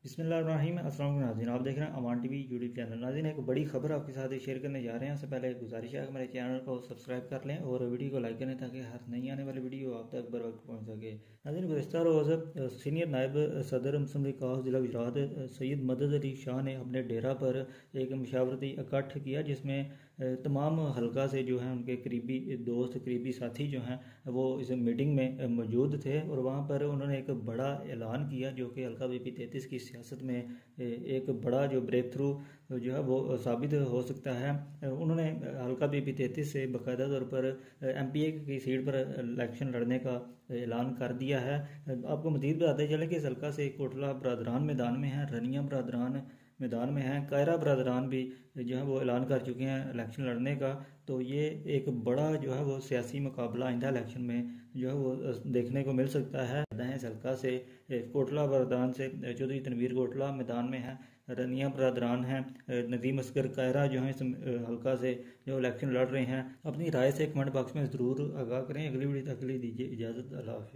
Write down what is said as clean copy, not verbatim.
बिस्मिल्लाहिर्रहमानिर्रहीम। अस्सलाम वालेकुम नाज़रीन, आप देख रहे हैं अमान टीवी यूट्यूब चैनल। नाज़रीन, एक बड़ी खबर आपके साथ शेयर करने जा रहे हैं। उससे पहले एक गुजारिश है कि मेरे चैनल को सब्सक्राइब कर लें और वीडियो को लाइक करें ताकि हर नई आने वाली वीडियो आप तक बर वक्त पहुँच सके। नाज़रीन, गुज़िश्ता रोज़ सीनियर नायब सदर मुस्लिम लीग काफ ज़िला गुजरात सैयद मदद अली शाह ने अपने डेरा पर एक मशावरती इकट्ठ किया, जिसमें तमाम हलका से जो हैं उनके करीबी दोस्त, करीबी साथी जो हैं वो इस मीटिंग में मौजूद थे। और वहाँ पर उन्होंने एक बड़ा ऐलान किया जो कि हल्का BP 33 की सियासत में एक बड़ा जो ब्रेक थ्रू जो है वो साबित हो सकता है। उन्होंने हल्का BP 33 से बाकायदा तौर पर MPA की सीट पर इलेक्शन लड़ने का ऐलान कर दिया है। आपको मज़ीद बताते चले कि इस हल्का से कोटला बरदरान मैदान में है, रनिया बरदरान मैदान में हैं, कायरा बरदरान भी जो है वो ऐलान कर चुके हैं इलेक्शन लड़ने का। तो ये एक बड़ा जो है वो सियासी मुकाबला आइंदा इलेक्शन में जो है वो देखने को मिल सकता है। इस हल्का से कोटला बरदरान से चौधरी तनवीर कोटला मैदान में है, रनिया बरदरान हैं, नदीम असगर कायरा जो है इस हल्का से जो इलेक्शन लड़ रहे हैं। अपनी राय से कमेंट बॉक्स में ज़रूर आगाह करें। अगली वीडियो तक के लिए दीजिए इजाज़त। अल्लाह हाफ़िज़।